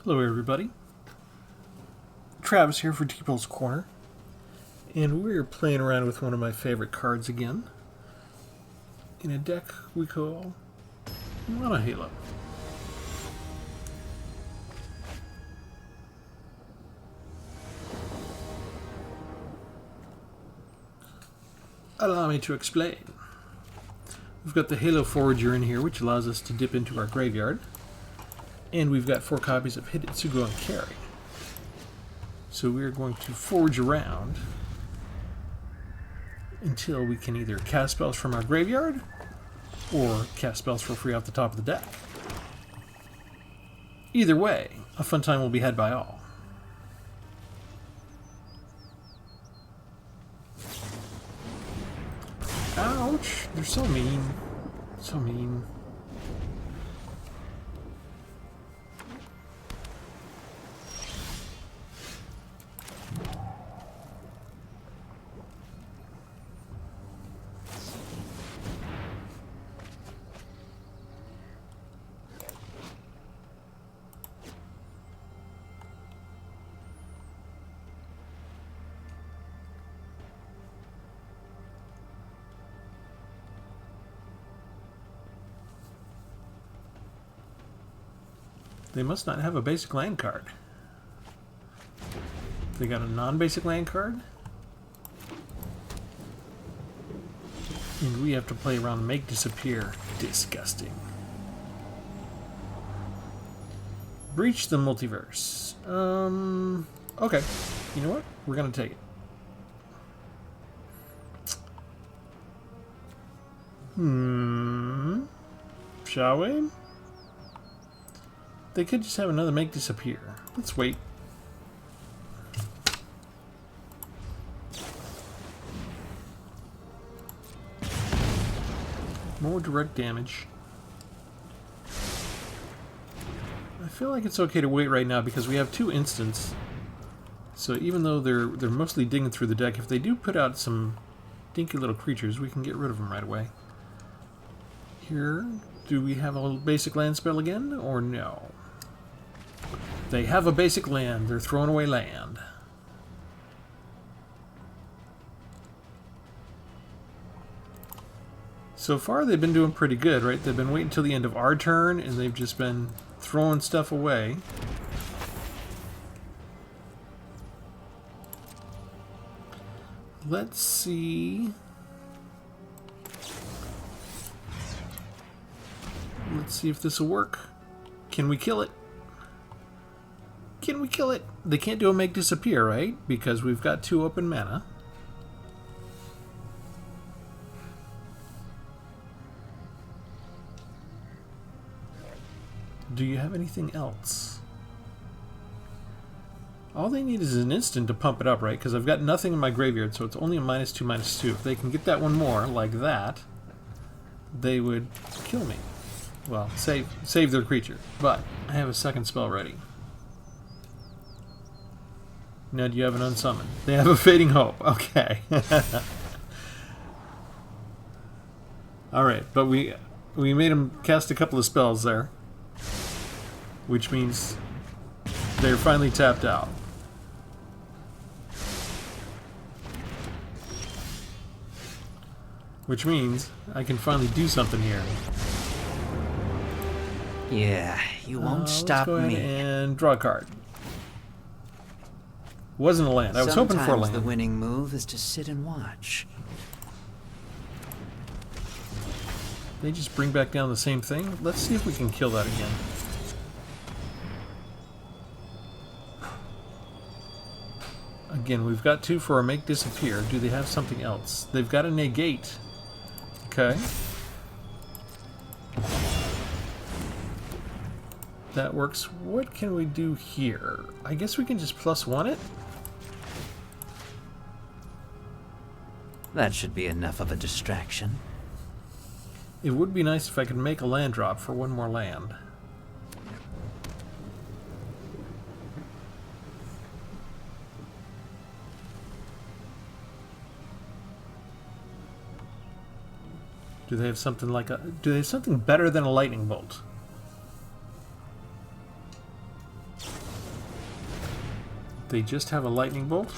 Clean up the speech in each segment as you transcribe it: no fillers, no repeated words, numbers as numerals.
Hello everybody, Travis here for Tpull's Corner, and we're playing around with one of my favorite cards again, in a deck we call Mono Halo. Allow me to explain. We've got the Halo Forager in here, which allows us to dip into our graveyard. And we've got 4 copies of Hidetsugu and Carry. So we're going to forage around until we can either cast spells from our graveyard or cast spells for free off the top of the deck. Either way, a fun time will be had by all. Ouch! They're so mean. So mean. They must not have a basic land card. They got a non-basic land card. And we have to play around and make disappear. Disgusting. Breach the multiverse. Okay. You know what? We're gonna take it. Shall we? They could just have another make disappear. Let's wait. More direct damage. I feel like it's okay to wait right now because we have 2 instants. So even though they're mostly digging through the deck, if they do put out some dinky little creatures, we can get rid of them right away. Here, do we have a basic land spell again, or no? They have a basic land. They're throwing away land. So far, they've been doing pretty good, right? They've been waiting until the end of our turn, and they've just been throwing stuff away. Let's see. Let's see if this will work. Can we kill it? Can we kill it? They can't do a make disappear, right? Because we've got 2 open mana. Do you have anything else? All they need is an instant to pump it up, right? Because I've got nothing in my graveyard, so it's only a -2/-2. If they can get that one more, like that, they would kill me. Well, save their creature. But I have a second spell ready. Now, do you have an unsummon? They have a Fading Hope. Okay. Alright, but we made them cast a couple of spells there. Which means they're finally tapped out. Which means I can finally do something here. Yeah, you won't stop me. Let's go ahead and draw a card. Wasn't a land. I was hoping for a land. The winning move is to sit and watch. They just bring back down the same thing. Let's see if we can kill that again. Again, we've got 2 for a make disappear. Do they have something else? They've got a negate. Okay. That works. What can we do here? I guess we can just +1 it. That should be enough of a distraction. It would be nice if I could make a land drop for 1 more land. Do they have something like a... Do they have something better than a lightning bolt? They just have a lightning bolt.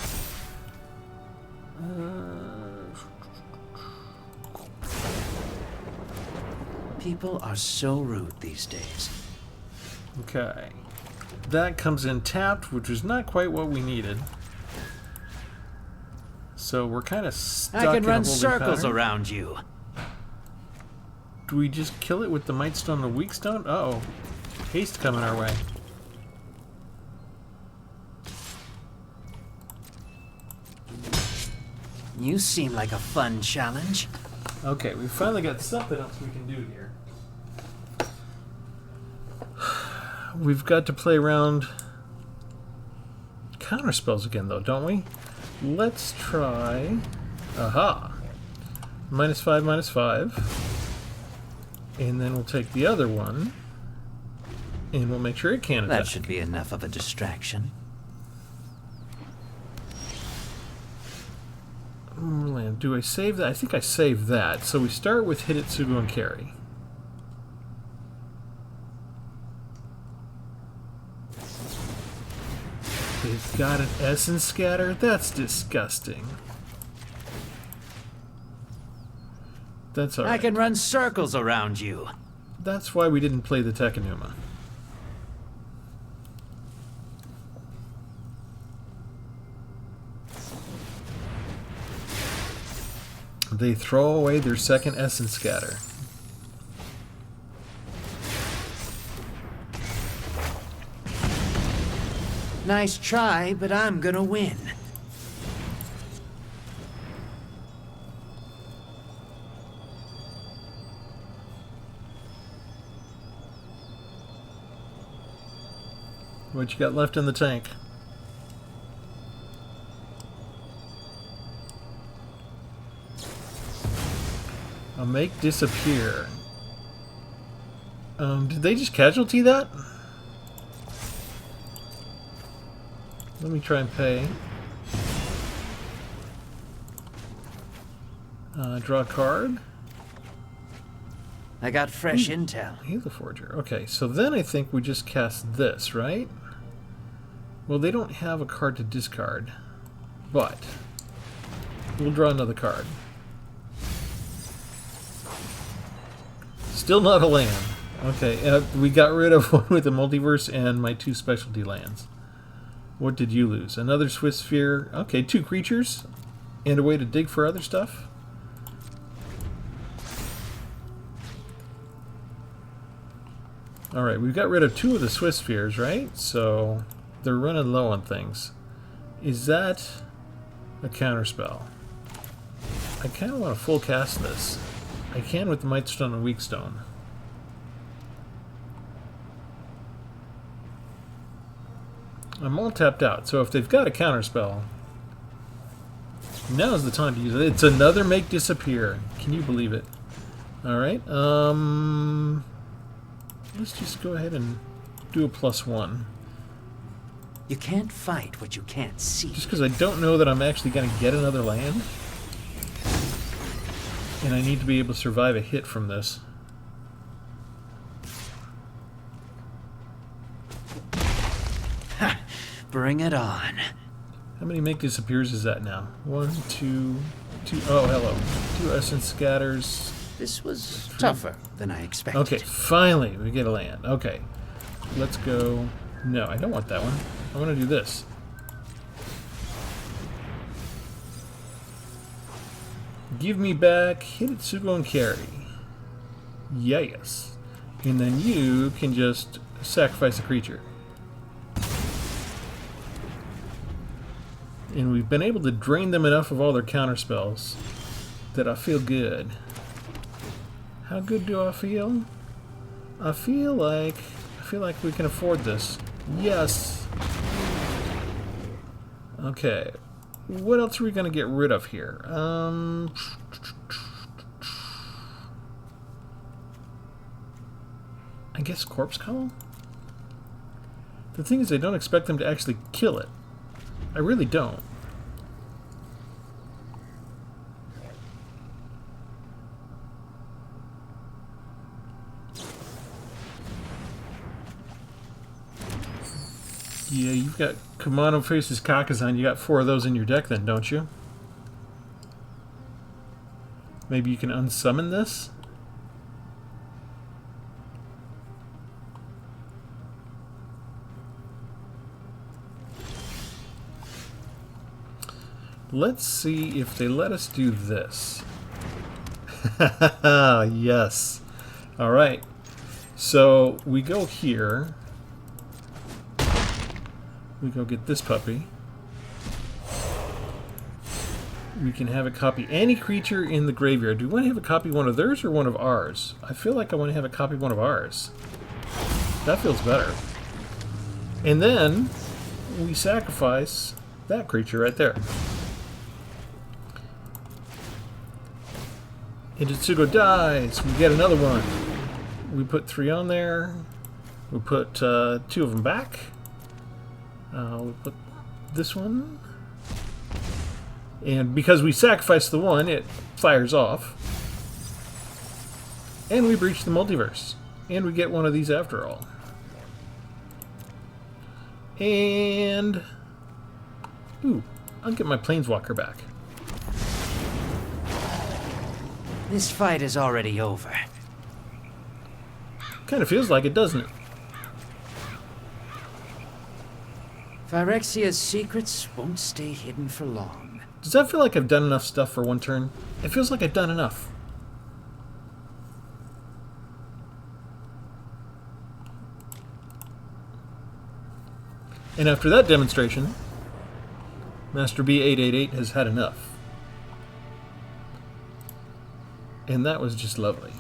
People are so rude these days. Okay. That comes in tapped, which is not quite what we needed. So we're kind of stuck in a I can run holding circles pattern. around you. Do we just kill it with the Might Stone and the Weak Stone? Uh-oh. Haste coming our way. You seem like a fun challenge. Okay, we finally got something else we can do here. We've got to play around counter spells again, though, don't we? Let's try... Aha! -5, -5. And then we'll take the other one, and we'll make sure it can't attack. That should be enough of a distraction. Do I save that? I think I saved that. So we start with Hit It, Sugo, and Carry. They've got an Essence Scatter? That's disgusting. That's alright. I can run circles around you. That's why we didn't play the Tekanuma. They throw away their second Essence Scatter. Nice try, but I'm gonna win. What you got left in the tank? A Make Disappear. Did they just casualty that? Let me try and pay. Draw a card. I got fresh intel. Heal the Forger. Okay, so then I think we just cast this, right? Well, they don't have a card to discard, but we'll draw another card. Still not a land. Okay, we got rid of one with the multiverse and my 2 specialty lands. What did you lose? Another Swift Sphere. Okay, 2 creatures and a way to dig for other stuff. Alright, we've got rid of 2 of the Swift Spheres, right? So they're running low on things. Is that a counterspell? I kind of want to full cast this. I can with the Might Stone and Weak Stone. I'm all tapped out, so if they've got a counterspell, now's the time to use it. It's another Make Disappear. Can you believe it? Alright, let's just go ahead and do a +1. You can't fight what you can't see. Just because I don't know that I'm actually going to get another land. And I need to be able to survive a hit from this. Ha! Bring it on. How many Make Disappears is that now? 1, 2, 2. Oh, hello. 2 Essence Scatters. This was tougher than I expected. Okay, finally we get a land. Okay, let's go. No, I don't want that one. I want to do this. Give me back Hit It, Sugo, and Carry. Yes. And then you can just sacrifice a creature. And we've been able to drain them enough of all their counterspells that I feel good. How good do I feel? I feel like we can afford this. Yes. Okay. What else are we going to get rid of here? I guess Corpse Call? The thing is, I don't expect them to actually kill it. I really don't. Yeah, you've got Kamano Faces Kakazan. You got 4 of those in your deck then, don't you? Maybe you can unsummon this? Let's see if they let us do this. Yes. All right. So we go here. We go get this puppy. We can have it copy any creature in the graveyard. Do we want to have it copy one of theirs or one of ours? I feel like I want to have it copy one of ours. That feels better. And then we sacrifice that creature right there. And Tetsugo dies. We get another one. We put 3 on there. We put 2 of them back. We put this one. And because we sacrificed the one, it fires off. And we breach the multiverse. And we get one of these after all. And... ooh, I'll get my Planeswalker back. This fight is already over. Kind of feels like it, doesn't it? Phyrexia's secrets won't stay hidden for long. Does that feel like I've done enough stuff for one turn? It feels like I've done enough. And after that demonstration, Master B888 has had enough. And that was just lovely.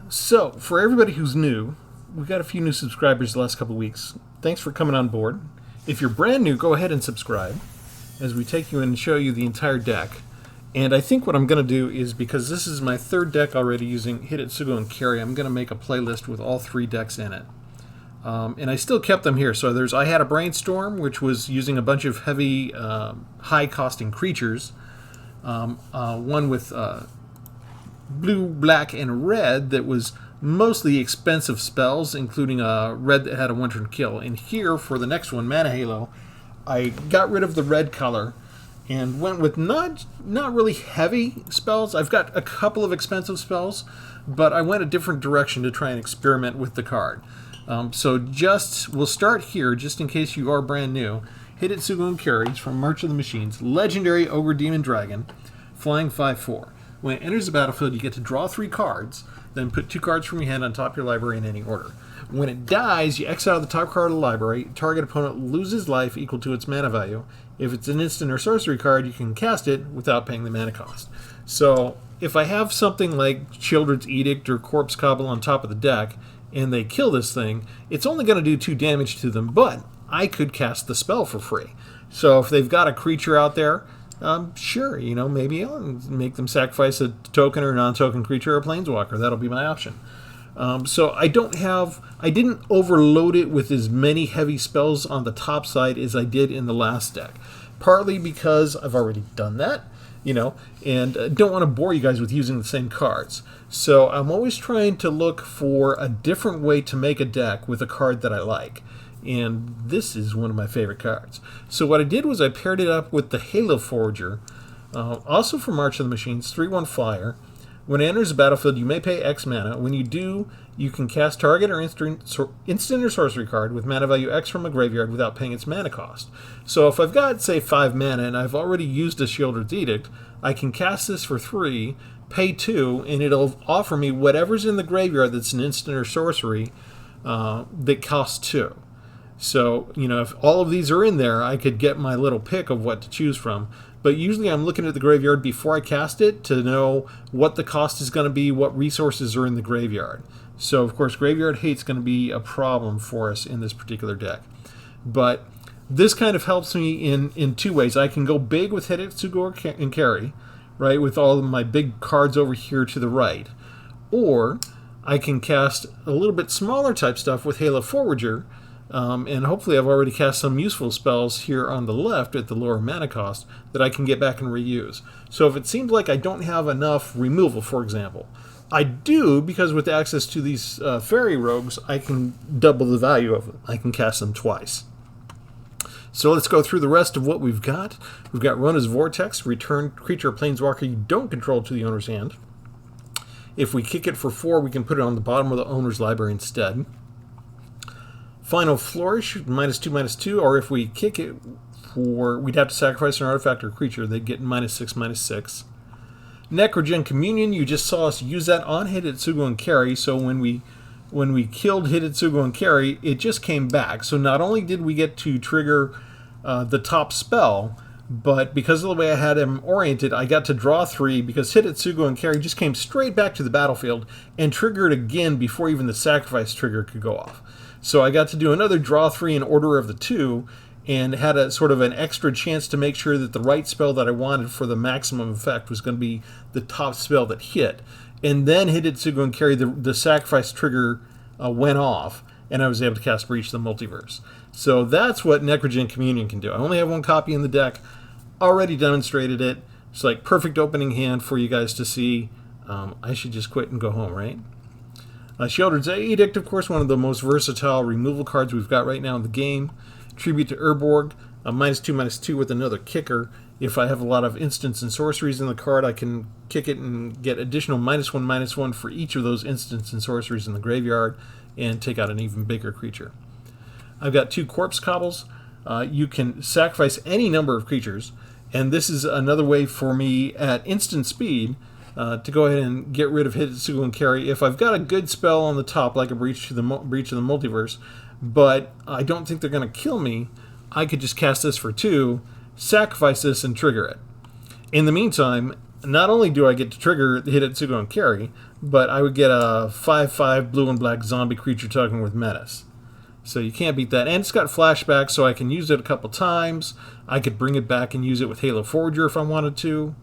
So, for everybody who's new, we got a few new subscribers the last couple of weeks. Thanks for coming on board. If you're brand new, go ahead and subscribe as we take you in and show you the entire deck. And I think what I'm going to do is, because this is my 3rd deck already using Hidetsugu and Carry, I'm going to make a playlist with all 3 decks in it. And I still kept them here. So I had a Brainstorm, which was using a bunch of heavy, high-costing creatures. One with blue, black, and red that was mostly expensive spells, including a red that had a 1-turn kill. And here, for the next one, Mana Halo, I got rid of the red color and went with not really heavy spells. I've got a couple of expensive spells, but I went a different direction to try and experiment with the card. So we'll start here, just in case you are brand new. Hidetsugu and Carries from March of the Machines, Legendary Ogre Demon Dragon, flying 5/4. When it enters the battlefield, you get to draw 3 cards, then put 2 cards from your hand on top of your library in any order. When it dies, you exile the top card of the library. Target opponent loses life equal to its mana value. If it's an instant or sorcery card, you can cast it without paying the mana cost. So if I have something like Children's Edict or Corpse Cobble on top of the deck, and they kill this thing, it's only going to do 2 damage to them, but I could cast the spell for free. So if they've got a creature out there, sure, maybe I'll make them sacrifice a token or non-token creature or a planeswalker. That'll be my option. So I didn't overload it with as many heavy spells on the top side as I did in the last deck. Partly because I've already done that, and don't want to bore you guys with using the same cards. So I'm always trying to look for a different way to make a deck with a card that I like. And this is one of my favorite cards. So what I did was I paired it up with the Halo Forager, also from March of the Machines, 3/1 flyer. When it enters the battlefield, you may pay X mana. When you do, you can cast target or instant or sorcery card with mana value X from a graveyard without paying its mana cost. So if I've got, say, 5 mana and I've already used a Children's Edict, I can cast this for 3, pay 2, and it'll offer me whatever's in the graveyard that's an instant or sorcery that costs 2. So, if all of these are in there, I could get my little pick of what to choose from. But usually I'm looking at the graveyard before I cast it to know what the cost is going to be, what resources are in the graveyard. So, of course, Graveyard Hate's going to be a problem for us in this particular deck. But this kind of helps me in 2 ways. I can go big with Hidetsugu and Carry, right, with all of my big cards over here to the right. Or I can cast a little bit smaller type stuff with Halo Forager, and hopefully I've already cast some useful spells here on the left at the lower mana cost that I can get back and reuse. So if it seems like I don't have enough removal, for example, I do, because with access to these fairy rogues, I can double the value of them. I can cast them twice. So let's go through the rest of what we've got. We've got Rona's Vortex, return creature or planeswalker you don't control to the owner's hand. If we kick it for 4, we can put it on the bottom of the owner's library instead. Final Flourish, -2/-2, or if we kick it for, we'd have to sacrifice an artifact or creature, they'd get -6/-6. Necrogen Communion, you just saw us use that on Hidetsugu and Carry, so when we killed Hidetsugu and Carry, it just came back. So not only did we get to trigger the top spell, but because of the way I had him oriented, I got to draw 3 because Hidetsugu and Carry just came straight back to the battlefield and triggered again before even the sacrifice trigger could go off. So I got to do another draw 3 in order of the 2, and had a sort of an extra chance to make sure that the right spell that I wanted for the maximum effect was going to be the top spell that hit. And then Hidetsugu and Carry, the sacrifice trigger went off, and I was able to cast Breach the Multiverse. So that's what Necrogen Communion can do. I only have 1 copy in the deck, already demonstrated it. It's like perfect opening hand for you guys to see. I should just quit and go home, right? Sheoldred's Edict, of course, one of the most versatile removal cards we've got right now in the game. Tribute to Urborg, -2/-2 with another kicker. If I have a lot of instants and sorceries in the card, I can kick it and get additional -1/-1 for each of those instants and sorceries in the graveyard and take out an even bigger creature. I've got 2 Corpse Cobbles. You can sacrifice any number of creatures, and this is another way for me at instant speed to go ahead and get rid of Hidetsugu and Carry. If I've got a good spell on the top, like a Breach of the Multiverse, but I don't think they're going to kill me, I could just cast this for 2, sacrifice this, and trigger it. In the meantime, not only do I get to trigger the Hidetsugu and Carry, but I would get a 5/5 blue and black zombie creature token with Menace. So you can't beat that. And it's got flashback, so I can use it a couple times. I could bring it back and use it with Halo Forager if I wanted to.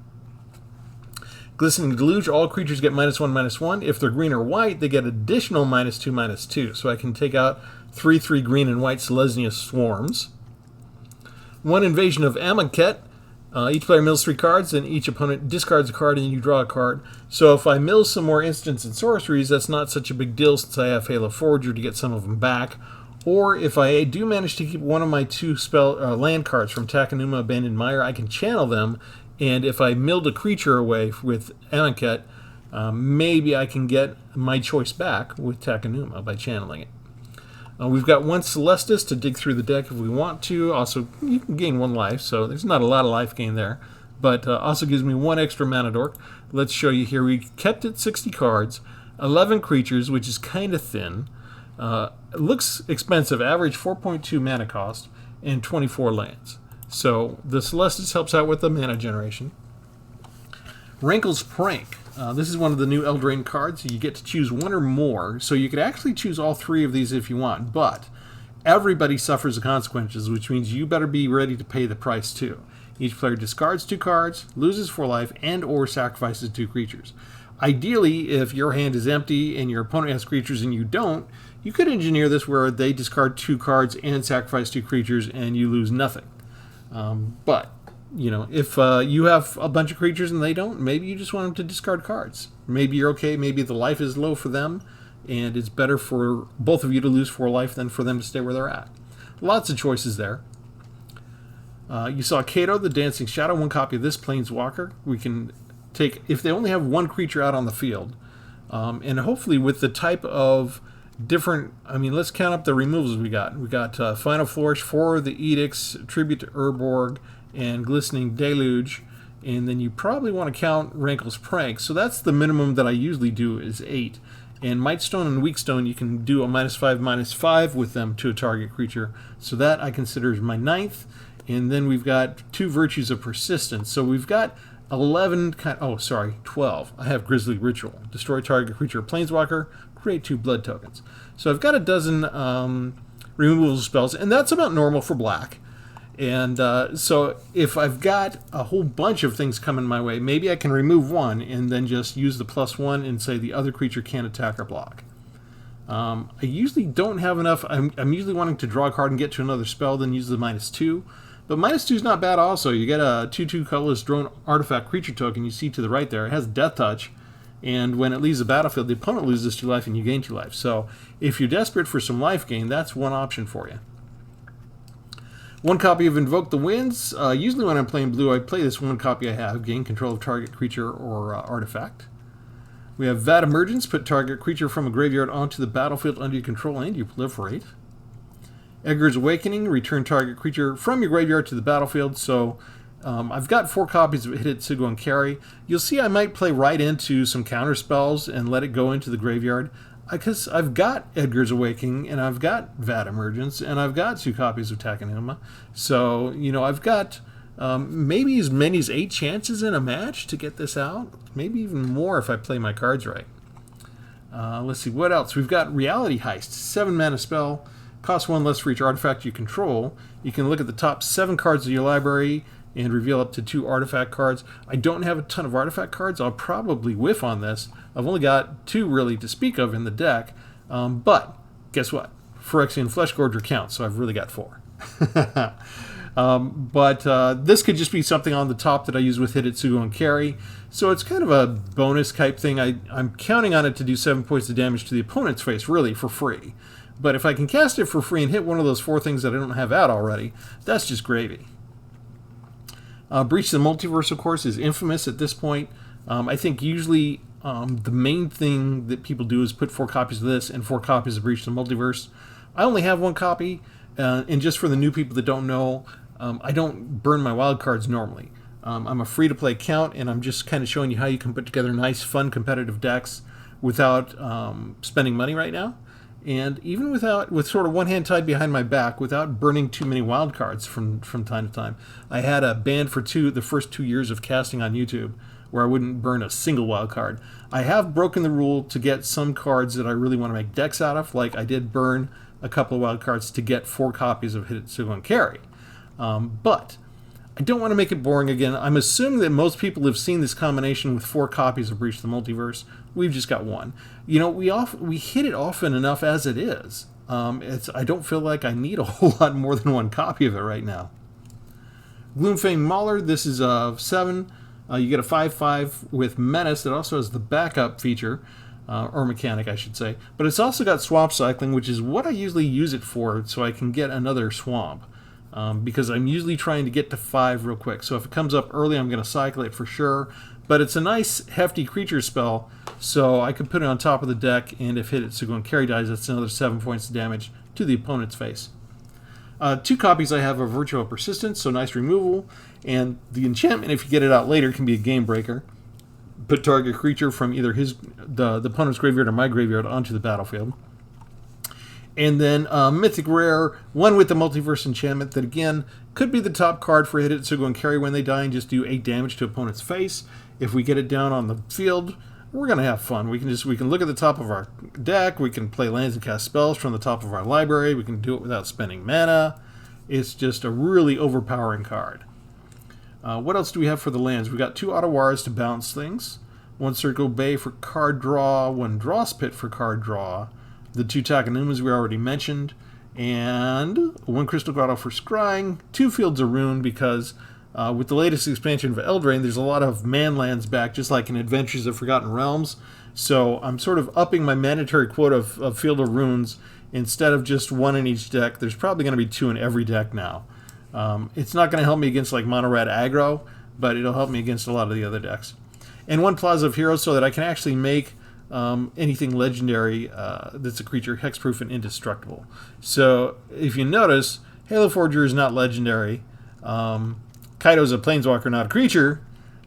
Glistening Deluge, all creatures get -1/-1. If they're green or white, they get additional -2/-2. So I can take out 3/3 green and white Selesnya Swarms. 1 Invasion of Amonkhet. Each player mills 3 cards, and each opponent discards a card, and you draw a card. So if I mill some more instants and sorceries, that's not such a big deal since I have Halo Forager to get some of them back. Or if I do manage to keep one of my 2 land cards from Takenuma Abandoned Mire, I can channel them. And if I milled a creature away with Amonkhet, maybe I can get my choice back with Takenuma by channeling it. We've got 1 Celestis to dig through the deck if we want to. Also, you can gain 1 life, so there's not a lot of life gain there. But also gives me 1 extra mana dork. Let's show you here. We kept it 60 cards, 11 creatures, which is kind of thin. It looks expensive, average 4.2 mana cost, and 24 lands. So the Celestis helps out with the mana generation. Rankle's Prank. This is one of the new Eldraine cards. You get to choose 1 or more, so you could actually choose all 3 of these if you want, but everybody suffers the consequences, which means you better be ready to pay the price too. Each player discards 2 cards, loses 4 life, and or sacrifices 2 creatures. Ideally, if your hand is empty and your opponent has creatures and you don't, you could engineer this where they discard 2 cards and sacrifice 2 creatures and you lose nothing. But you know, if you have a bunch of creatures and they don't, maybe you just want them to discard cards. Maybe you're okay, maybe the life is low for them, and it's better for both of you to lose 4 life than for them to stay where they're at. Lots of choices there. You saw Kato, the Dancing Shadow, 1 copy of this Planeswalker. We can take, if they only have 1 creature out on the field, and hopefully with the type of different, I mean, let's count up the removals we got. We got Final Flourish, 4 of the Edicts, Tribute to Urborg, and Glistening Deluge, and then you probably want to count Rankle's Prank. So that's the minimum that I usually do is 8. And Mightstone and Weakstone, you can do a -5/-5 with them to a target creature. So that I consider is my 9th. And then we've got 2 Virtues of Persistence. So we've got 12. I have Grisly Ritual. Destroy target creature or Planeswalker, create 2 blood tokens. So I've got a dozen removal spells, and that's about normal for black. And so if I've got a whole bunch of things coming my way, maybe I can remove 1 and then just use the +1 and say the other creature can't attack or block. I usually don't have enough. I'm usually wanting to draw a card and get to another spell, then use the -2. But -2 is not bad also. You get a 2/2 colorless drone artifact creature token you see to the right there. It has Death Touch, and when it leaves the battlefield, the opponent loses 2 life and you gain 2 life. So if you're desperate for some life gain, that's one option for you. 1 copy of Invoke the Winds. Usually when I'm playing blue, I play this 1 copy I have, gain control of target creature or artifact. We have Vat Emergence, put target creature from a graveyard onto the battlefield under your control and you proliferate. Edgar's Awakening, return target creature from your graveyard to the battlefield. So I've got 4 copies of Hit It, Sigil, and Carry. You'll see I might play right into some counter spells and let it go into the graveyard, because I've got Edgar's Awakening, and I've got Vat Emergence, and I've got 2 copies of Takenuma. So, you know, I've got maybe as many as 8 chances in a match to get this out. Maybe even more if I play my cards right. Let's see, what else? We've got Reality Heist, 7 mana spell, costs 1 less for each artifact you control. You can look at the top 7 cards of your library and reveal up to 2 artifact cards. I don't have a ton of artifact cards. I'll probably whiff on this. I've only got 2 really to speak of in the deck. But guess what? Phyrexian Fleshgorger counts, so I've really got 4. This could just be something on the top that I use with Hit It, Sigil, and Carry. So it's kind of a bonus type thing. I'm counting on it to do 7 points of damage to the opponent's face, really, for free. But if I can cast it for free and hit one of those 4 things that I don't have out already, that's just gravy. Breach the Multiverse, of course, is infamous at this point. I think usually the main thing that people do is put 4 copies of this and 4 copies of Breach the Multiverse. I only have 1 copy, and just for the new people that don't know, I don't burn my wild cards normally. I'm a free-to-play count, and I'm just kind of showing you how you can put together nice, fun, competitive decks without spending money right now. And even with sort of one hand tied behind my back, without burning too many wild cards from time to time. I had a ban for the first 2 years of casting on YouTube, where I wouldn't burn a single wild card. I have broken the rule to get some cards that I really want to make decks out of, like I did burn a couple of wild cards to get 4 copies of Hit It, Sigil, and Carry. But I don't want to make it boring again. I'm assuming that most people have seen this combination with 4 copies of Breach the Multiverse. We've just got 1. You know, we hit it often enough as it is. I don't feel like I need a whole lot more than 1 copy of it right now. Gloomfang Mauler, this is 7. You get a 5/5 with Menace that also has the backup feature, or mechanic, I should say. But it's also got Swamp Cycling, which is what I usually use it for, so I can get another Swamp. Because I'm usually trying to get to 5 real quick. So if it comes up early, I'm going to cycle it for sure. But it's a nice, hefty creature spell, so I could put it on top of the deck, and if Hit It, Sigil, and Carry dies, that's another 7 points of damage to the opponent's face. 2 copies I have of Virtual Persistence, so nice removal. And the enchantment, if you get it out later, can be a game breaker. Put target creature from either the opponent's graveyard or my graveyard onto the battlefield. And then Mythic Rare, 1 with the Multiverse Enchantment that, again, could be the top card for Hit It, Sigil, and Carry when they die and just do 8 damage to opponent's face. If we get it down on the field, we're going to have fun. We can look at the top of our deck, we can play lands and cast spells from the top of our library, we can do it without spending mana. It's just a really overpowering card. What else do we have for the lands? We got 2 Ottawaras to bounce things, 1 Circle Bay for card draw, 1 Dross Pit for card draw, the 2 Takenumas we already mentioned, and 1 Crystal Grotto for scrying, 2 Fields of Ruin, because with the latest expansion of Eldraine, there's a lot of man lands back, just like in Adventures of Forgotten Realms. So I'm sort of upping my mandatory quota of Field of Runes. Instead of just 1 in each deck, there's probably going to be 2 in every deck now. It's not going to help me against like Mono Red aggro, but it'll help me against a lot of the other decks. And 1 Plaza of Heroes so that I can actually make anything legendary that's a creature hexproof and indestructible. So if you notice, Halo Forger is not legendary. Kaido's a planeswalker, not a creature,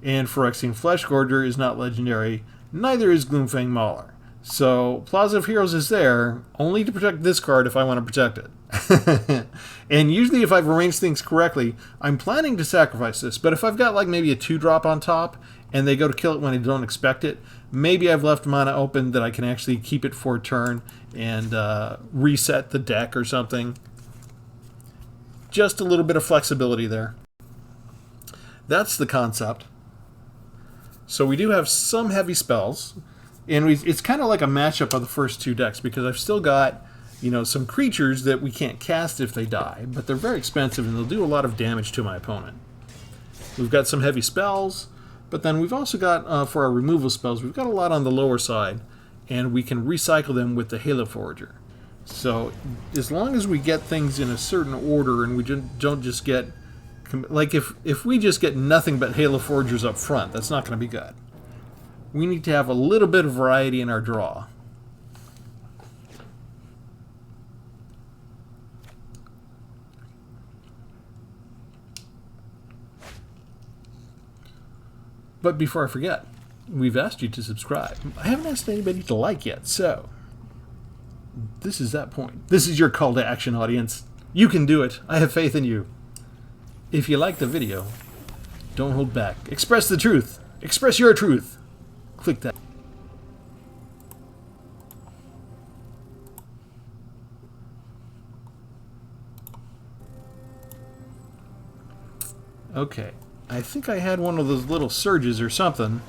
and Phyrexian Fleshgorger is not legendary. Neither is Gloomfang Mauler. So Plaza of Heroes is there only to protect this card if I want to protect it. And usually if I've arranged things correctly, I'm planning to sacrifice this. But if I've got like maybe a 2-drop on top and they go to kill it when I don't expect it, maybe I've left mana open that I can actually keep it for a turn and reset the deck or something. Just a little bit of flexibility there. That's the concept. So we do have some heavy spells, and it's kind of like a matchup of the first 2 decks, because I've still got, you know, some creatures that we can't cast if they die, but they're very expensive and they'll do a lot of damage to my opponent. We've got some heavy spells. But then we've also got, for our removal spells, we've got a lot on the lower side, and we can recycle them with the Halo Forager. So as long as we get things in a certain order and we don't just get... Like if we just get nothing but Halo Foragers up front, that's not going to be good. We need to have a little bit of variety in our draw. But before I forget, we've asked you to subscribe. I haven't asked anybody to like yet, so this is that point. This is your call to action, audience. You can do it. I have faith in you. If you like the video, don't hold back. Express the truth. Express your truth. Click that. Okay. I think I had one of those little surges or something.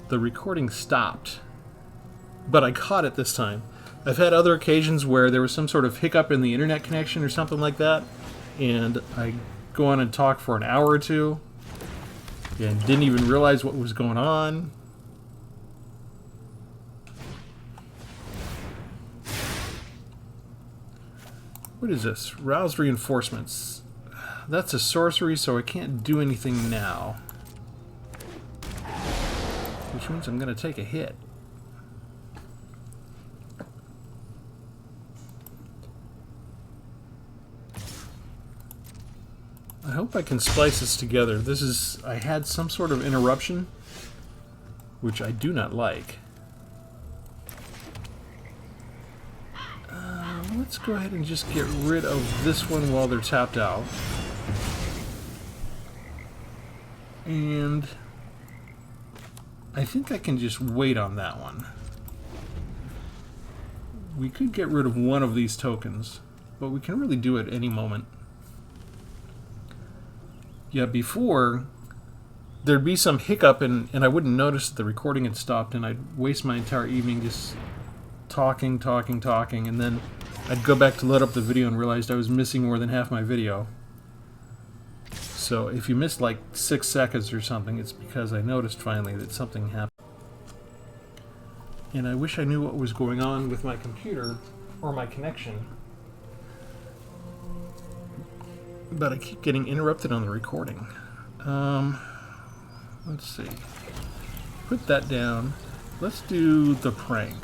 The recording stopped, but I caught it this time. I've had other occasions where there was some sort of hiccup in the internet connection or something like that, and I go on and talk for an hour or two and didn't even realize what was going on. What is this? Roused reinforcements. That's a sorcery, so I can't do anything now. Which means I'm going to take a hit. I hope I can splice this together. I had some sort of interruption, which I do not like. Let's go ahead and just get rid of this one while they're tapped out. And I think I can just wait on that one. We could get rid of one of these tokens, but we can really do it any moment. Yeah, before, there'd be some hiccup and I wouldn't notice that the recording had stopped, and I'd waste my entire evening just talking, and then I'd go back to load up the video and realized I was missing more than half my video. So if you missed like 6 seconds or something, it's because I noticed finally that something happened. And I wish I knew what was going on with my computer or my connection. But I keep getting interrupted on the recording. Let's see. Put that down. Let's do the prank.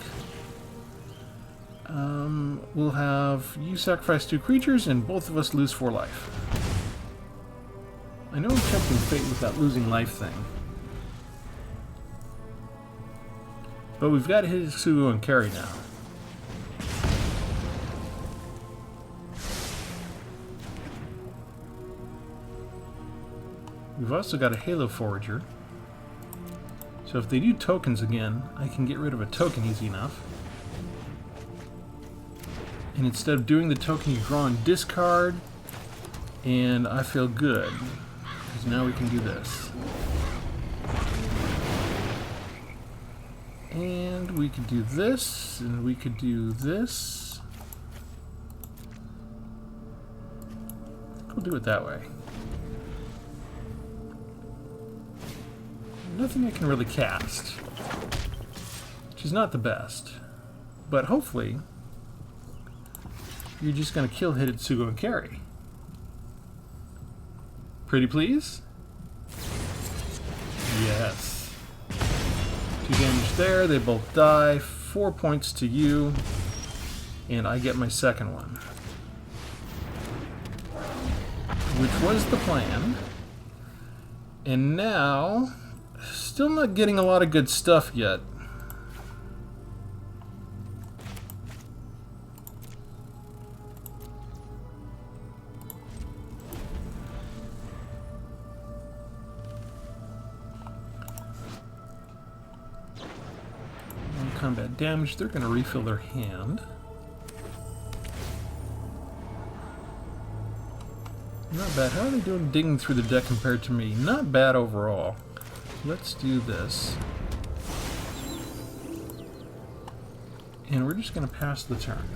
We'll have you sacrifice 2 creatures and both of us lose 4 life. I know I'm tempting fate with that losing life thing. But we've got Hitsugo and Carry now. We've also got a Halo Forager. So if they do tokens again, I can get rid of a token easy enough. And instead of doing the token, you draw and discard. And I feel good. Because now we can do this. And we could do this, and we could do this. I think we'll do it that way. Nothing I can really cast, which is not the best. But hopefully, you're just going to kill Hitsugo and Carry. Pretty please? Yes. 2 damage there, they both die. 4 points to you, and I get my second one. Which was the plan. And now, still not getting a lot of good stuff yet. Combat damage, they're going to refill their hand. Not bad. How are they doing digging through the deck compared to me? Not bad overall. Let's do this. And we're just going to pass the turn.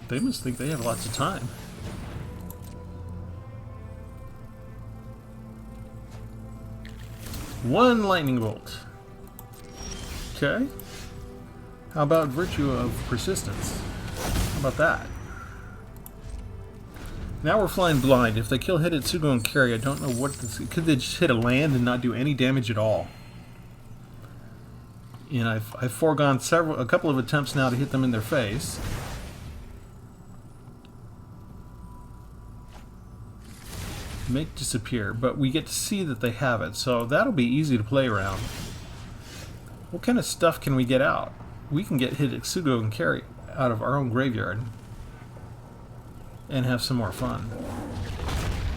They must think they have lots of time. One lightning bolt. Okay. How about Virtue of Persistence? How about that? Now we're flying blind. If they kill hit Hitsugo and carry, I don't know what this... Could they just hit a land and not do any damage at all? And I've foregone a couple of attempts now to hit them in their face. Make disappear, but we get to see that they have it, so that'll be easy to play around. What kind of stuff can we get out? We can get hit Hitsugo and carry out of our own graveyard and have some more fun.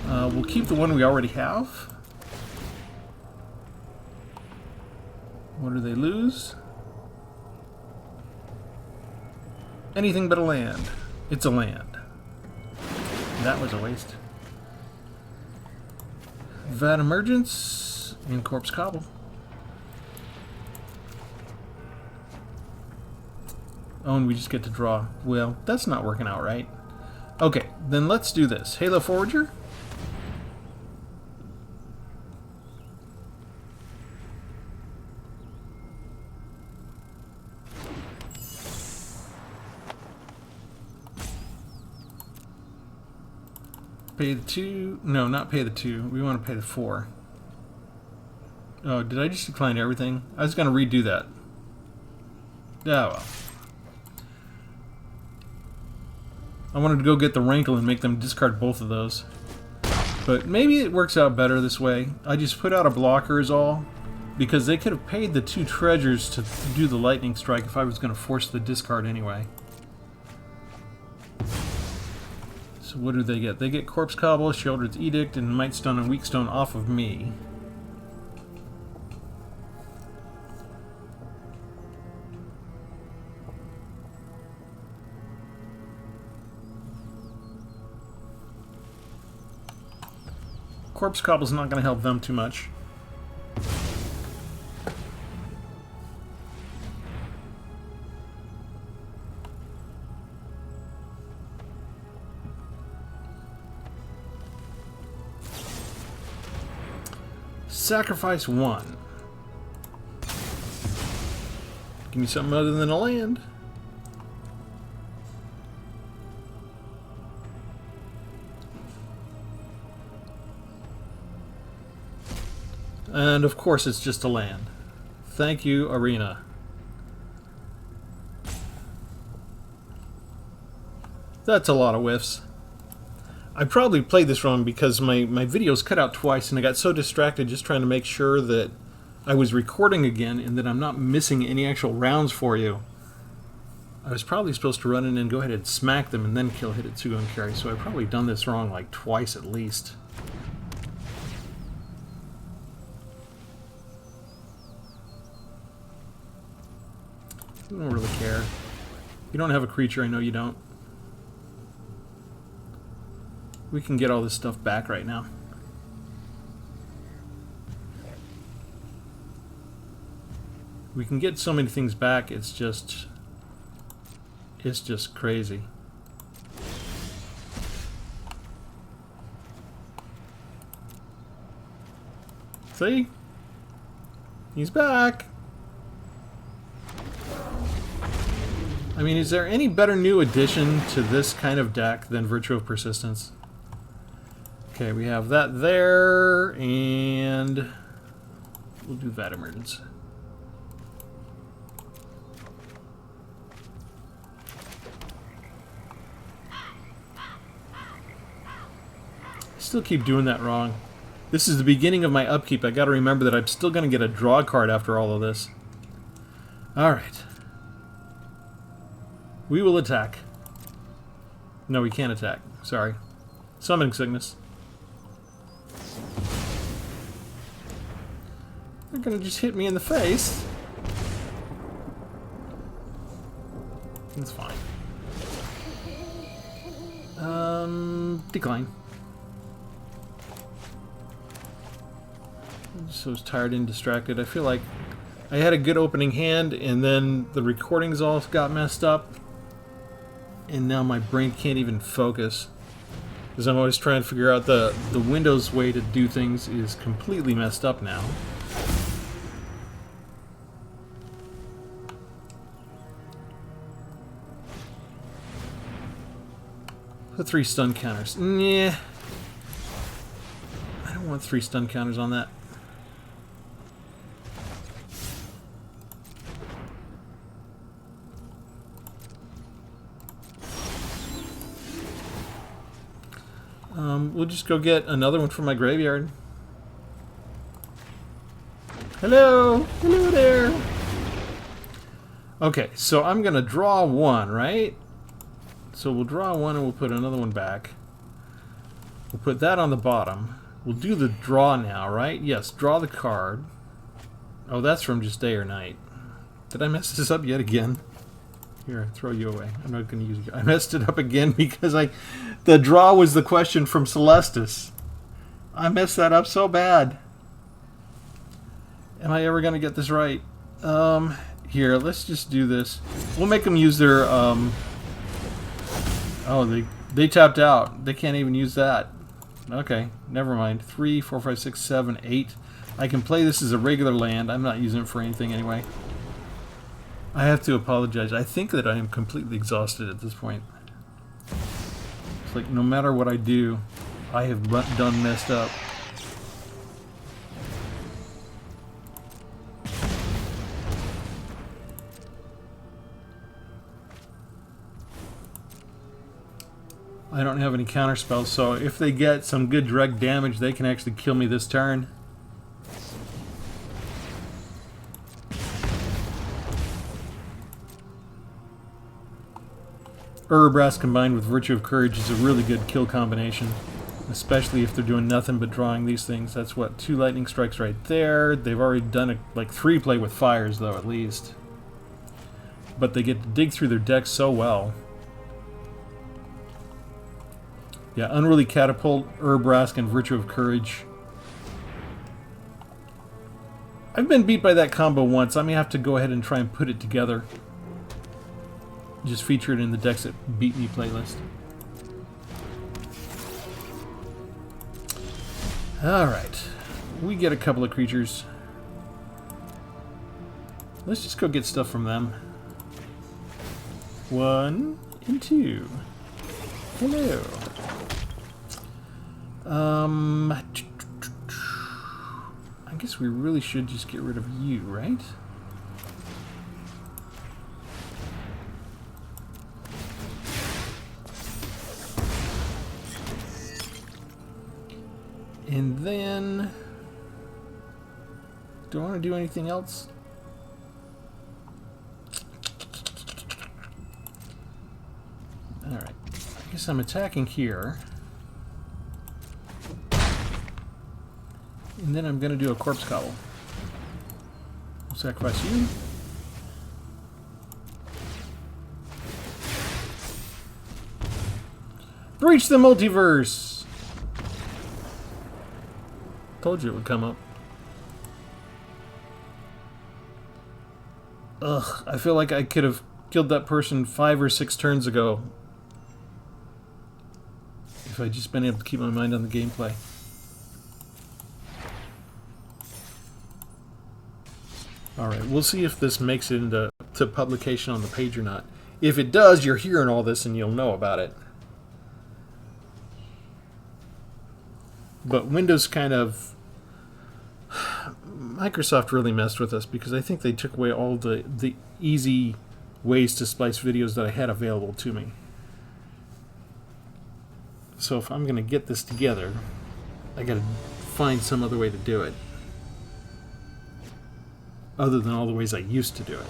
We'll keep the one we already have. What do they lose? Anything but a land. It's a land. That was a waste. Vat Emergence and Corpse Cobble. Oh, and we just get to draw. Well, that's not working out right. Okay, then let's do this. Halo Forager. Pay the 2. No, not pay the 2. We want to pay the 4. Oh, did I just decline everything? I was going to redo that. Oh, well. I wanted to go get the Rankle and make them discard both of those. But maybe it works out better this way. I just put out a blocker is all. Because they could have paid the 2 treasures to do the Lightning Strike if I was going to force the discard anyway. So what do they get? They get Corpse Cobble, Sheoldred's Edict, and Might Stone and Weak Stone off of me. Corpse Cobble's not going to help them too much. Sacrifice 1. Give me something other than a land. And of course it's just a land. Thank you, Arena. That's a lot of whiffs. I probably played this wrong because my video's cut out twice and I got so distracted just trying to make sure that I was recording again and that I'm not missing any actual rounds for you. I was probably supposed to run in and go ahead and smack them and then kill hit Hitsugo and carry, so I've probably done this wrong like twice at least. I don't really care. You don't have a creature, I know you don't. We can get all this stuff back right now. We can get so many things back, it's just crazy. See? He's back! I mean, is there any better new addition to this kind of deck than Virtue of Persistence? Okay, we have that there, and we'll do Vat Emergence. Still keep doing that wrong. This is the beginning of my upkeep. I gotta remember that I'm still gonna get a draw card after all of this. Alright. We will attack. No, we can't attack. Sorry. Summoning Sickness. They're gonna just hit me in the face. That's fine. Decline. I'm just so tired and distracted. I feel like I had a good opening hand and then the recordings all got messed up. and now my brain can't even focus. Because I'm always trying to figure out the Windows way to do things is completely messed up now. Put 3 stun counters. Nah. I don't want 3 stun counters on that. We'll just go get another one from my graveyard. Hello! Hello there! Okay, so I'm gonna draw 1, right? So we'll draw 1 and we'll put another one back. We'll put that on the bottom. We'll do the draw now, right? Yes, draw the card. Oh, that's from just day or night. Did I mess this up yet again? Here, throw you away. I'm not going to use it. I messed it up again because the draw was the question from Celestis. I messed that up so bad. Am I ever going to get this right? Here, let's just do this. We'll make them use their, oh, they tapped out. They can't even use that. Okay, never mind. 3, 4, 5, 6, 7, 8. I can play this as a regular land. I'm not using it for anything anyway. I have to apologize. I think that I am completely exhausted at this point. It's like no matter what I do, I have done messed up. I don't have any counter spells, so if they get some good direct damage, they can actually kill me this turn. Brass combined with Virtue of Courage is a really good kill combination, especially if they're doing nothing but drawing these things. That's what, 2 lightning strikes right there. They've already done like 3 play with fires though, at least. But they get to dig through their deck so well. Yeah, Unruly Catapult, Brass, and Virtue of Courage. I've been beat by that combo once. I may have to go ahead and try and put it together. Just feature it in the Decks That Beat Me playlist. Alright. We get a couple of creatures. Let's just go get stuff from them. 1 and 2. Hello. I guess we really should just get rid of you, right? And then, do I want to do anything else? Alright, I guess I'm attacking here. And then I'm going to do a Corpse Cobble. I'll sacrifice you. Breach the multiverse! Told you it would come up. Ugh, I feel like I could have killed that person 5 or 6 turns ago. If I'd just been able to keep my mind on the gameplay. Alright, we'll see if this makes it into publication on the page or not. If it does, you're hearing all this and you'll know about it. But Windows kind of... Microsoft really messed with us because I think they took away all the easy ways to splice videos that I had available to me. So if I'm going to get this together, I got to find some other way to do it. Other than all the ways I used to do it.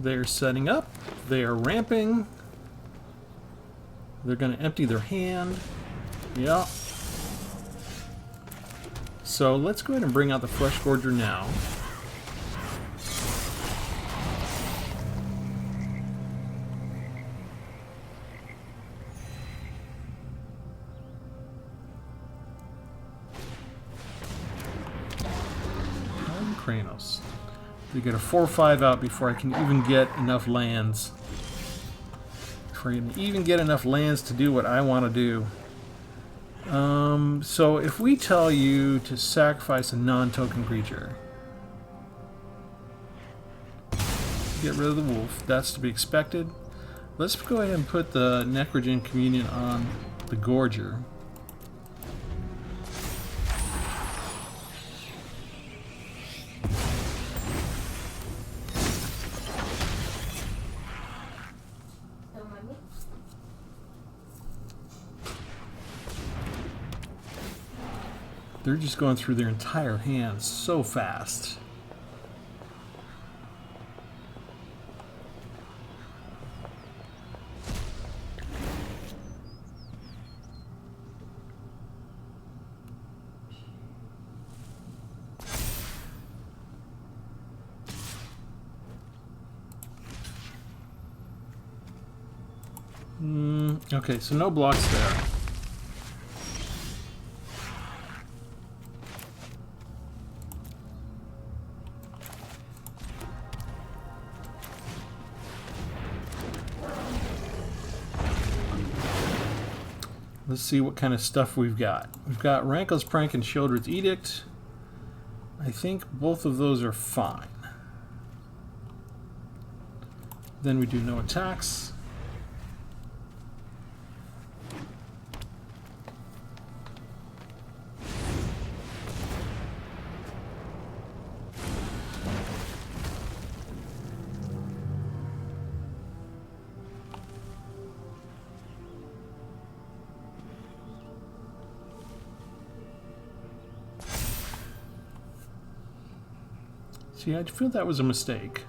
They're setting up. They are ramping. They're going to empty their hand. Yeah. So let's go ahead and bring out the Flesh Gorger now. Kranos. They get a 4-5 out before I can even get enough lands. Before I can even get enough lands to do what I want to do. So if we tell you to sacrifice a non-token creature, get rid of the wolf, that's to be expected. Let's go ahead and put the Necrogen Communion on the Gorger. They're just going through their entire hand so fast. Okay, so no blocks there. Let's see what kind of stuff we've got. We've got Rankle's Prank and Sheoldred's Edict. I think both of those are fine. Then we do no attacks. See, I feel that was a mistake.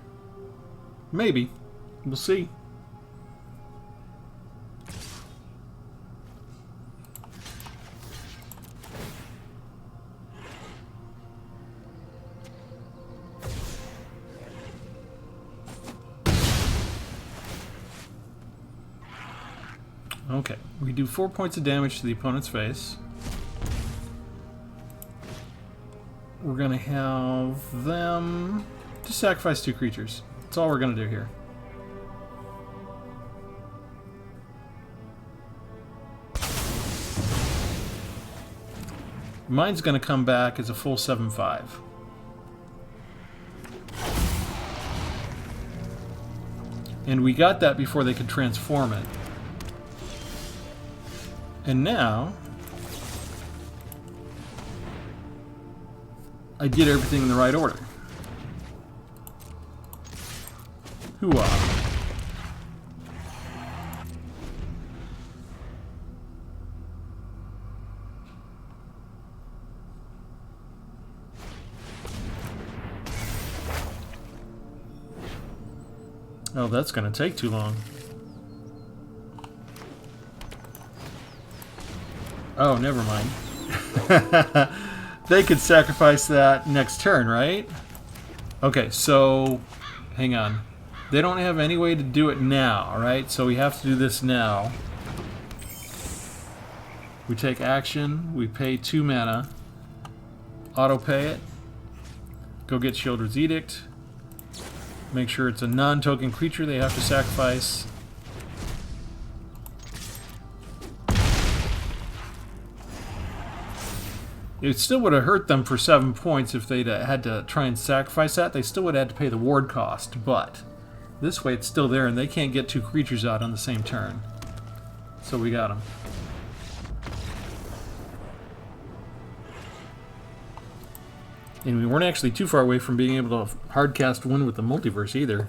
Maybe. We'll see. Okay, we do 4 points of damage to the opponent's face. We're going to have them just sacrifice 2 creatures. That's all we're going to do here. Mine's going to come back as a full 7/5. And we got that before they could transform it. And now I did everything in the right order. Hooah. Oh, that's going to take too long. Oh, never mind. They could sacrifice that next turn, right? Okay, so hang on. They don't have any way to do it now, right? So we have to do this now. We take action, we pay 2 mana, auto pay it, go get Sheoldred's Edict, make sure it's a non-token creature they have to sacrifice. It still would have hurt them for 7 points if they'd had to try and sacrifice that. They still would have had to pay the ward cost, but this way it's still there and they can't get 2 creatures out on the same turn. So we got them. And we weren't actually too far away from being able to hardcast win with the multiverse either.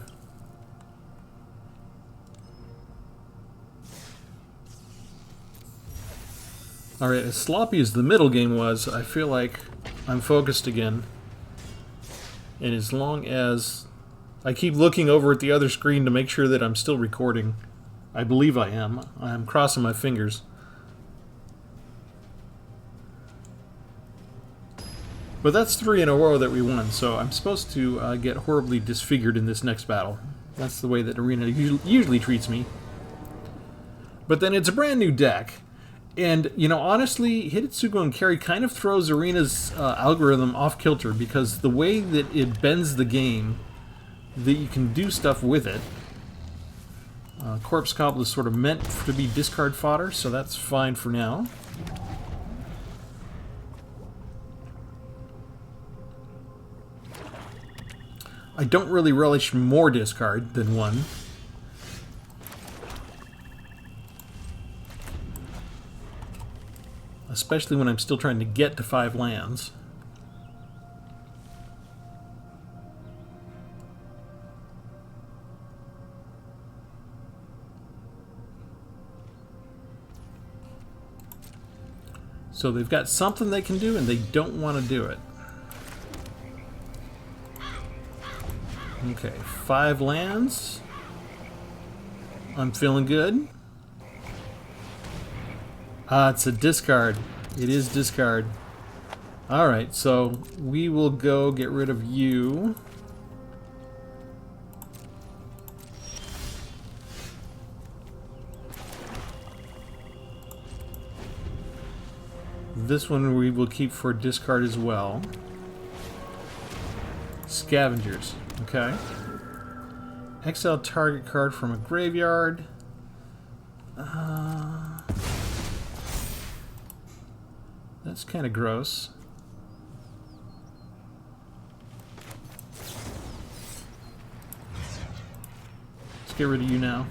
Alright, as sloppy as the middle game was, I feel like I'm focused again. And as long as I keep looking over at the other screen to make sure that I'm still recording. I believe I am. I'm crossing my fingers. But that's 3 in a row that we won, so I'm supposed to get horribly disfigured in this next battle. That's the way that Arena usually treats me. But then it's a brand new deck. And, you know, honestly, Hidetsugu and Carry kind of throws Arena's algorithm off kilter, because the way that it bends the game, that you can do stuff with it. Corpse Cobble is sort of meant to be discard fodder, so that's fine for now. I don't really relish more discard than 1. Especially when I'm still trying to get to 5 lands. So they've got something they can do and they don't want to do it. Okay, 5 lands. I'm feeling good. It's a discard. It is discard. Alright, so we will go get rid of you. This one we will keep for discard as well. Scavengers. Okay. Exile target card from a graveyard. That's kind of gross. Let's get rid of you now.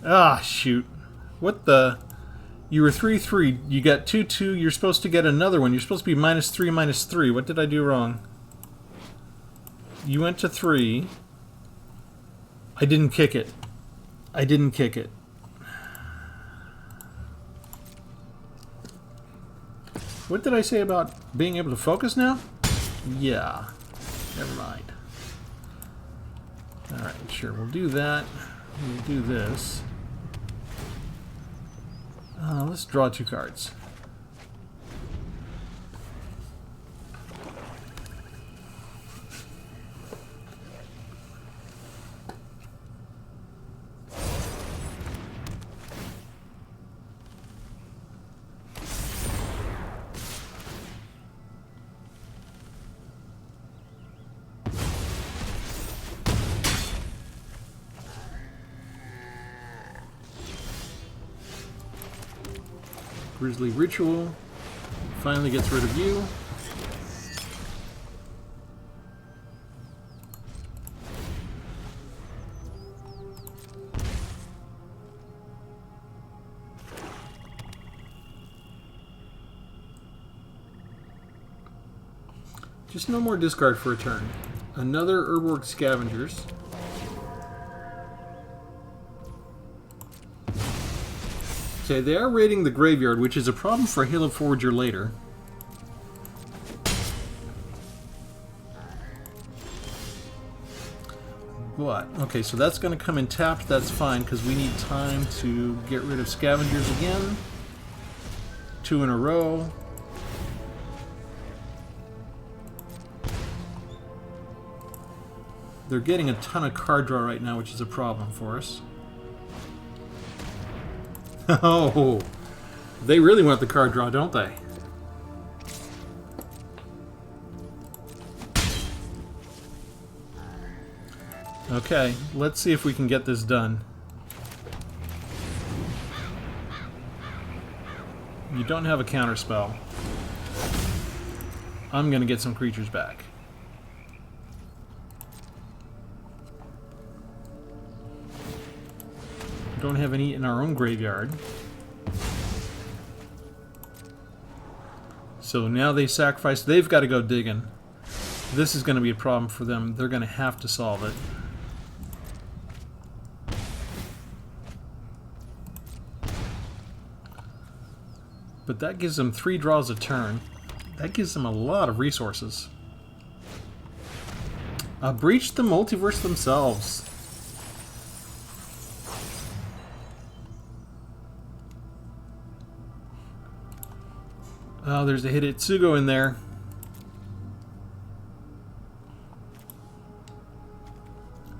Ah, shoot. What the... You were 3/3. You got 2/2. You're supposed to get another one. You're supposed to be -3, -3. What did I do wrong? You went to 3. I didn't kick it. I didn't kick it. What did I say about being able to focus now? Yeah. Never mind. Alright, sure. We'll do that. We'll do this. Let's draw 2 cards. Grizzly Ritual finally gets rid of you. Just no more discard for a turn. Another Urborg Scavengers. Okay, they are raiding the graveyard, which is a problem for Halo Forger later. But, okay, so that's going to come in tapped. That's fine, because we need time to get rid of Scavengers again. 2 in a row. They're getting a ton of card draw right now, which is a problem for us. Oh, they really want the card draw, don't they? Okay, let's see if we can get this done. You don't have a counterspell. I'm going to get some creatures back. Don't have any in our own graveyard. So now they sacrifice. They've got to go digging. This is going to be a problem for them. They're going to have to solve it. But that gives them 3 draws a turn. That gives them a lot of resources. Breach the multiverse themselves. Oh, there's a Hidetsugo in there.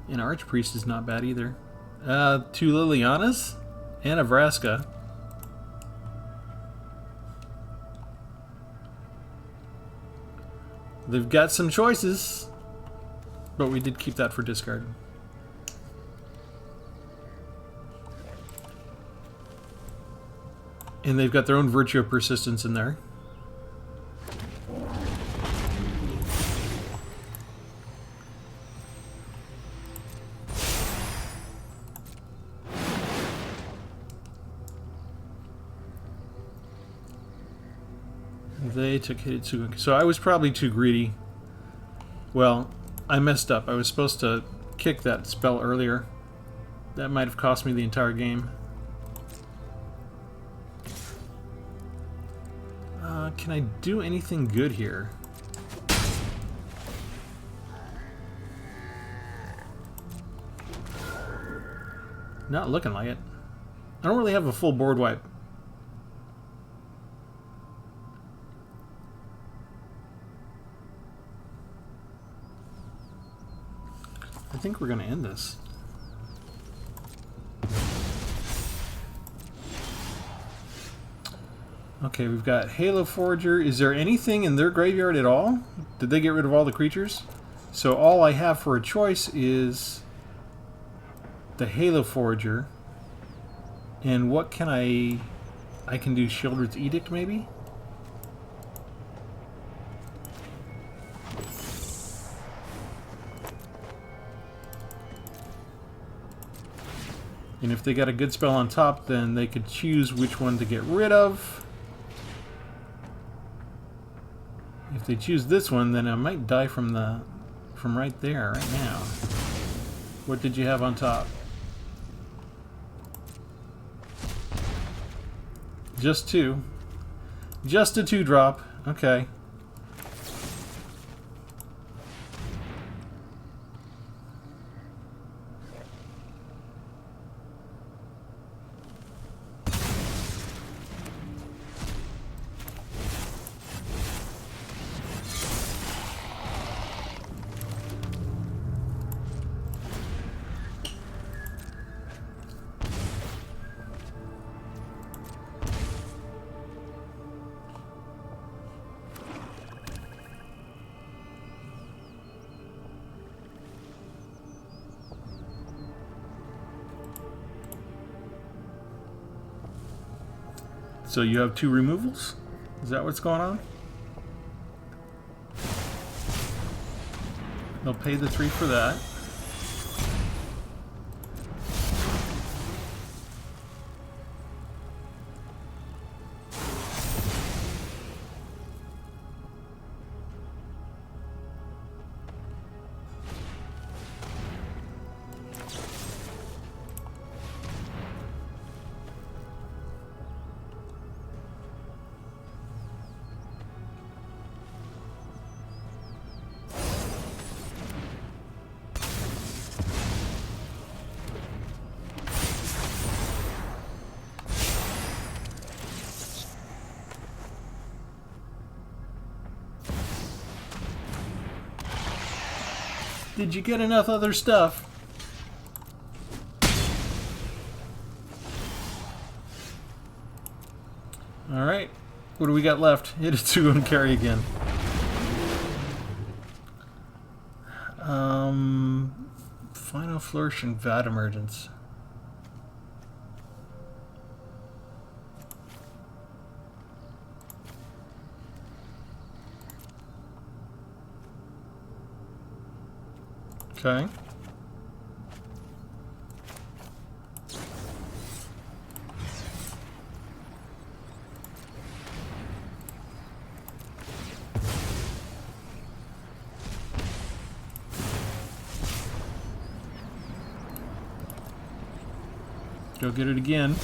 An Archpriest is not bad either. 2 Lilianas and a Vraska. They've got some choices, but we did keep that for discard. And they've got their own Virtue of Persistence in there. They took Hidetsugu. So I was probably too greedy. Well, I messed up. I was supposed to kick that spell earlier. That might have cost me the entire game. Can I do anything good here? Not looking like it. I don't really have a full board wipe. I think we're going to end this. Okay, we've got Halo Forager. Is there anything in their graveyard at all? Did they get rid of all the creatures? So all I have for a choice is the Halo Forager. And what can I can do Shieldred's Edict maybe? And if they got a good spell on top, then they could choose which one to get rid of. If they choose this one, then I might die from right there, right now. What did you have on top? Just 2. Just a 2-drop. Okay. So you have 2 removals? Is that what's going on? They'll pay the 3 for that. Did you get enough other stuff? Alright. What do we got left? Hit it 2 and carry again. Final Flourish and Vat Emergence. Okay. Go get it again.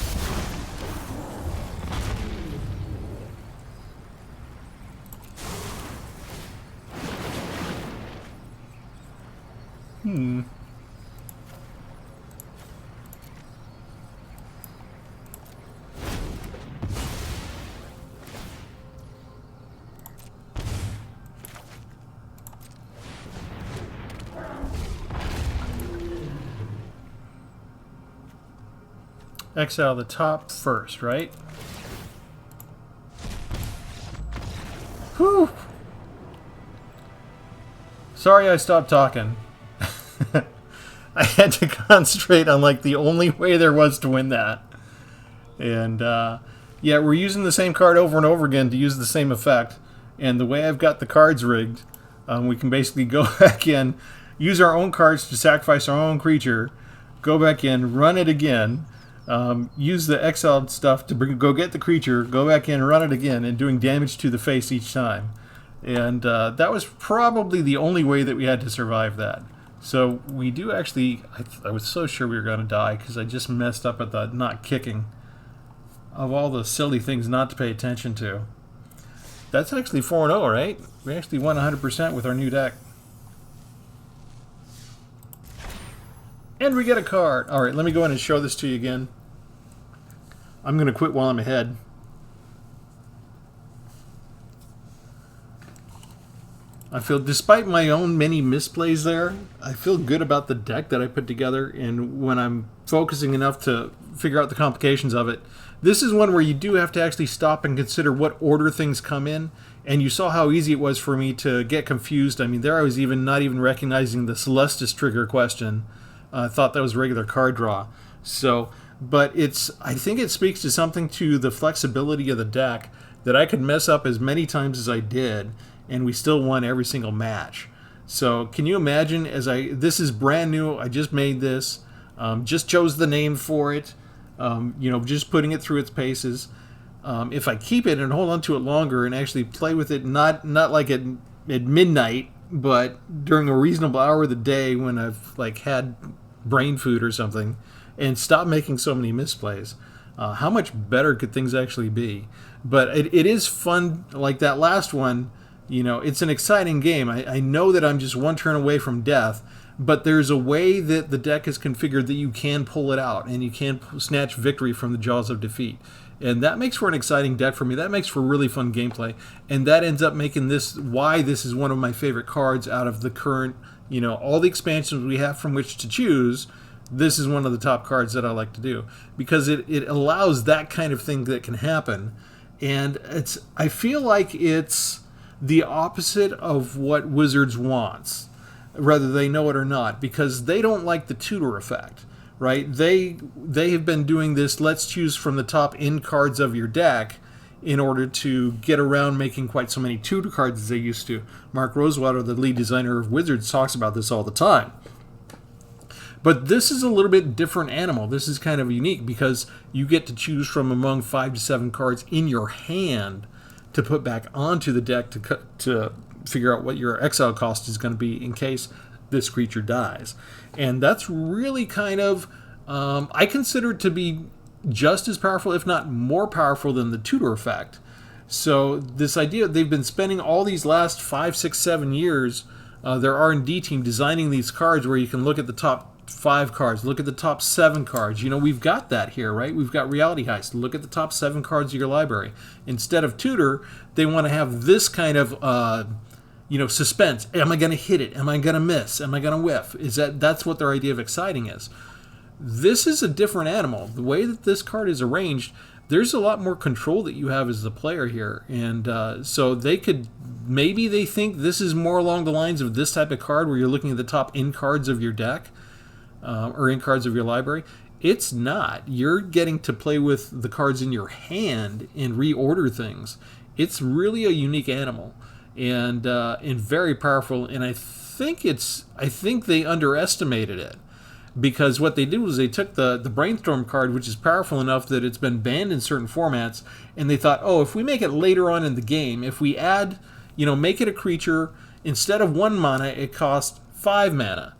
Exile the top first, right? Whew! Sorry I stopped talking. I had to concentrate on like the only way there was to win that. And yeah, we're using the same card over and over again to use the same effect. And the way I've got the cards rigged, we can basically go back in, use our own cards to sacrifice our own creature, go back in, run it again, use the exiled stuff to go get the creature, go back in, run it again, and doing damage to the face each time. And that was probably the only way that we had to survive that. So we do actually, I was so sure we were going to die because I just messed up at the not kicking. Of all the silly things not to pay attention to. That's actually 4-0, right? We actually won 100% with our new deck. And we get a card. Alright, let me go in and show this to you again. I'm going to quit while I'm ahead. I feel, despite my own many misplays there, I feel good about the deck that I put together, and when I'm focusing enough to figure out the complications of it, this is one where you do have to actually stop and consider what order things come in, and you saw how easy it was for me to get confused. I mean, there I was even not even recognizing the Celestis trigger question. I thought that was regular card draw. So, but I think it speaks to something to the flexibility of the deck that I could mess up as many times as I did, and we still won every single match. So can you imagine, this is brand new, I just made this, just chose the name for it, just putting it through its paces. If I keep it and hold on to it longer and actually play with it, not like at midnight, but during a reasonable hour of the day when I've like had brain food or something, and stop making so many misplays, how much better could things actually be? But it is fun, like that last one. It's an exciting game. I know that I'm just one turn away from death, but there's a way that the deck is configured that you can pull it out, and you can snatch victory from the jaws of defeat. And that makes for an exciting deck for me. That makes for really fun gameplay. And that ends up making why this is one of my favorite cards out of the current, all the expansions we have from which to choose. This is one of the top cards that I like to do, because it allows that kind of thing that can happen. And I feel like it's the opposite of what Wizards wants, whether they know it or not, because they don't like the tutor effect, right? They have been doing this, let's choose from the top end cards of your deck in order to get around making quite so many tutor cards as they used to. Mark Rosewater, the lead designer of Wizards, talks about this all the time. But this is a little bit different animal. This is kind of unique because you get to choose from among 5 to 7 cards in your hand to put back onto the deck to figure out what your exile cost is going to be in case this creature dies. And that's really kind of, I consider it to be just as powerful, if not more powerful, than the tutor effect. So this idea, they've been spending all these last 5, 6, 7 years, their R&D team designing these cards where you can look at the top 5 cards, look at the top 7 cards. We've got that here, right? We've got Reality Heist. Look at the top 7 cards of your library. Instead of tutor, they want to have this kind of suspense. Am I going to hit it? Am I going to miss? Am I going to whiff? That's what their idea of exciting is. This is a different animal. The way that this card is arranged, there's a lot more control that you have as the player here. And so they think this is more along the lines of this type of card where you're looking at the top end cards of your deck. Or in cards of your library. It's not. You're getting to play with the cards in your hand and reorder things. It's really a unique animal and very powerful. And I think they underestimated it, because what they did was they took the Brainstorm card, which is powerful enough that it's been banned in certain formats, and they thought, if we make it later on in the game, if we add, make it a creature, instead of 1 mana, it costs 5 mana.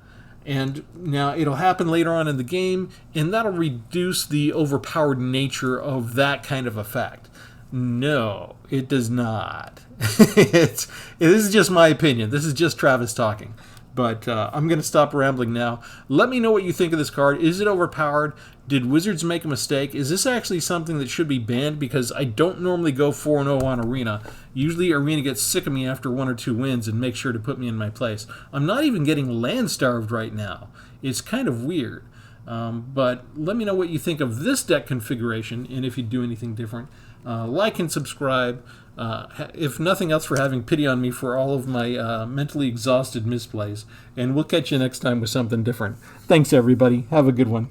And now it'll happen later on in the game, and that'll reduce the overpowered nature of that kind of effect. No, it does not. This is just my opinion. This is just Travis talking. But I'm going to stop rambling now. Let me know what you think of this card. Is it overpowered? Did Wizards make a mistake? Is this actually something that should be banned? Because I don't normally go 4-0 on Arena. Usually Arena gets sick of me after 1 or 2 wins and makes sure to put me in my place. I'm not even getting land starved right now. It's kind of weird. But let me know what you think of this deck configuration and if you do anything different. Like and subscribe. If nothing else, for having pity on me for all of my mentally exhausted misplays. And we'll catch you next time with something different. Thanks, everybody. Have a good one.